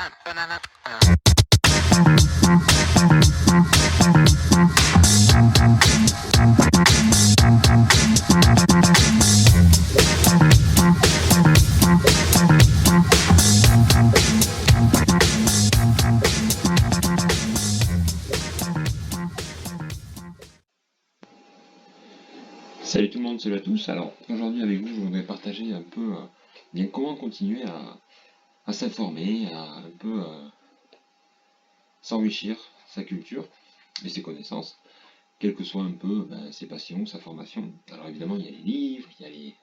Salut tout le monde, salut à tous. Alors aujourd'hui avec vous, je voudrais partager un peu bien comment continuer à s'informer, à un peu s'enrichir sa culture et ses connaissances, quelles que soient un peu ses passions, sa formation. Alors évidemment, il y a les livres, il y a les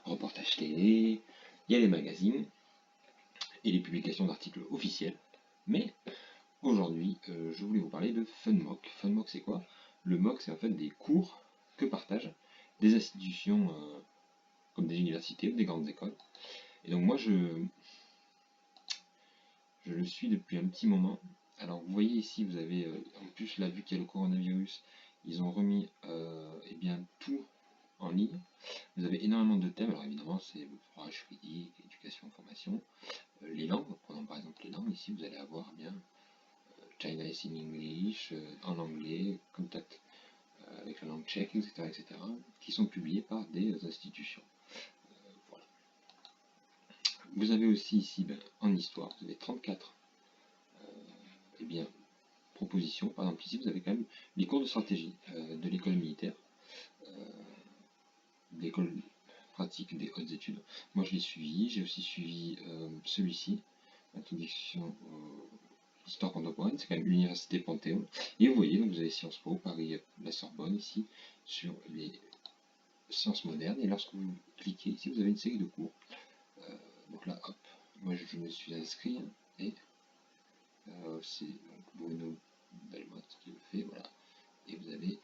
reportages télé, il y a les magazines et les publications d'articles officiels. Mais aujourd'hui, je voulais vous parler de FunMock. FunMock, c'est quoi? Le mock, c'est en fait des cours que partagent des institutions comme des universités ou des grandes écoles. Et donc moi, je le suis depuis un petit moment. Alors vous voyez ici, vous avez, en plus là, vu qu'il y a le coronavirus, ils ont remis eh bien, tout en ligne. Vous avez énormément de thèmes. Alors évidemment, c'est le droit juridique, éducation, formation, les langues. Prenons par exemple les langues. Ici, vous allez avoir bien China is in English, en anglais, contact avec la langue tchèque, etc., qui sont publiés par des institutions. Voilà. Vous avez aussi ici, en histoire, vous avez 34 eh bien, propositions. Par exemple, ici, vous avez quand même les cours de stratégie de l'école militaire, de l'école pratique des hautes études. Moi, je l'ai suivi. J'ai aussi suivi celui-ci, introduction l'histoire contemporaine, c'est quand même l'université Panthéon. Et vous voyez, donc vous avez Sciences Po, Paris, la Sorbonne, ici, sur les sciences modernes. Et lorsque vous cliquez ici, vous avez une série de cours. Donc là, hop, moi je me suis inscrit, et c'est donc Bruno Belmotte qui le fait, voilà. Et vous avez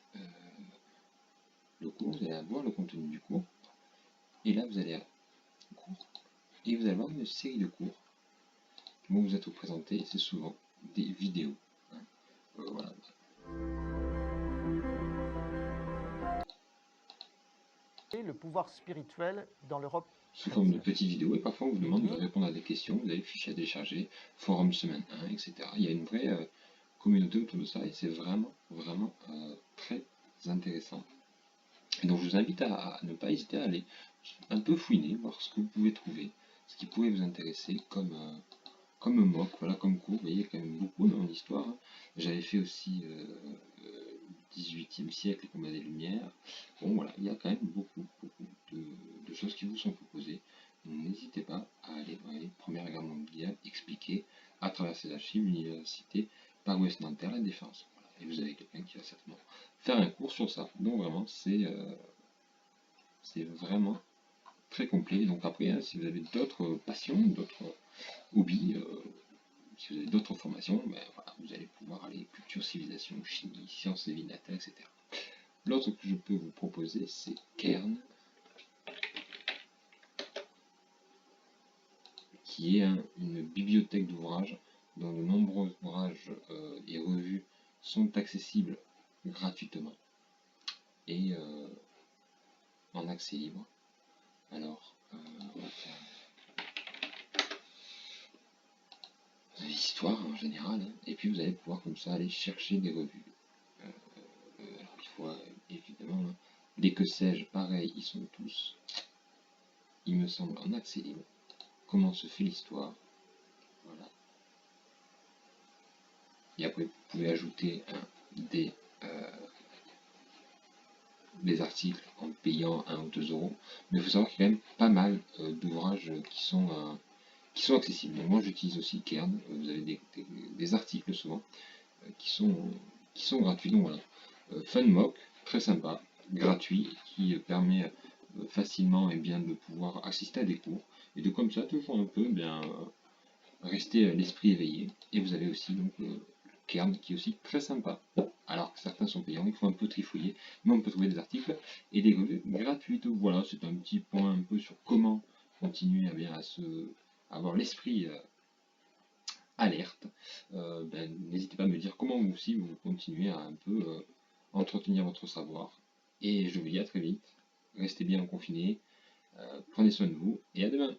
le cours, vous allez avoir le contenu du cours. Et là, vous allez à cours, et vous allez avoir une série de cours qui vont vous être présentés. C'est souvent des vidéos. Hein. Voilà. Le pouvoir spirituel dans l'Europe Sous forme de chrétienne. petites vidéos, et parfois on vous demande de répondre à des questions. Vous avez le fichier à télécharger, forum semaine 1, etc. Il y a une vraie communauté autour de ça, et c'est vraiment, vraiment très intéressant. Et donc je vous invite à ne pas hésiter à aller un peu fouiner, voir ce que vous pouvez trouver, ce qui pourrait vous intéresser comme mock, voilà, comme cours. Vous voyez, il y a quand même beaucoup dans l'histoire. Hein. J'avais fait aussi le 18e siècle, le combat des Lumières. Bon, voilà, il y a quand même beaucoup de choses qui vous sont proposées. N'hésitez pas à aller voir les Première Guerre mondiale expliquée à travers ces archives, l'université par Ouest Nanterre, la Défense. Voilà. Et vous avez quelqu'un qui va certainement faire un cours sur ça. Donc vraiment, c'est vraiment très complet. Donc après, hein, si vous avez d'autres passions, d'autres hobbies, si vous avez d'autres formations, voilà, vous allez pouvoir aller culture, civilisation, chimie, sciences et vie natale, etc. L'autre que je peux vous proposer, c'est Kern, qui est une bibliothèque d'ouvrages dont de nombreux ouvrages et revues sont accessibles gratuitement et en accès libre. Alors, on va faire l'histoire en général, hein, et puis vous allez pouvoir comme ça aller chercher des revues. Alors il faut évidemment, hein, les que sais-je, pareil, ils sont tous, il me semble, en accès libre. Comment se fait l'histoire, voilà. Et après, vous pouvez ajouter des articles en payant 1 ou 2 euros. Mais il faut savoir qu'il y a quand même pas mal d'ouvrages qui sont accessibles. Donc moi, j'utilise aussi Kern. Vous avez des articles souvent qui sont gratuits. Donc voilà. FunMock, très sympa, gratuit, qui permet facilement et bien de pouvoir assister à des cours. Et de comme ça, toujours un peu rester l'esprit éveillé. Et vous avez aussi donc Kern qui est aussi très sympa. Alors que certains sont payants, il faut un peu trifouiller, mais on peut trouver des articles et des revues gratuites. Voilà, c'est un petit point un peu sur comment continuer à avoir l'esprit alerte. N'hésitez pas à me dire comment vous aussi vous continuez à un peu entretenir votre savoir. Et je vous dis à très vite. Restez bien confinés, prenez soin de vous et à demain.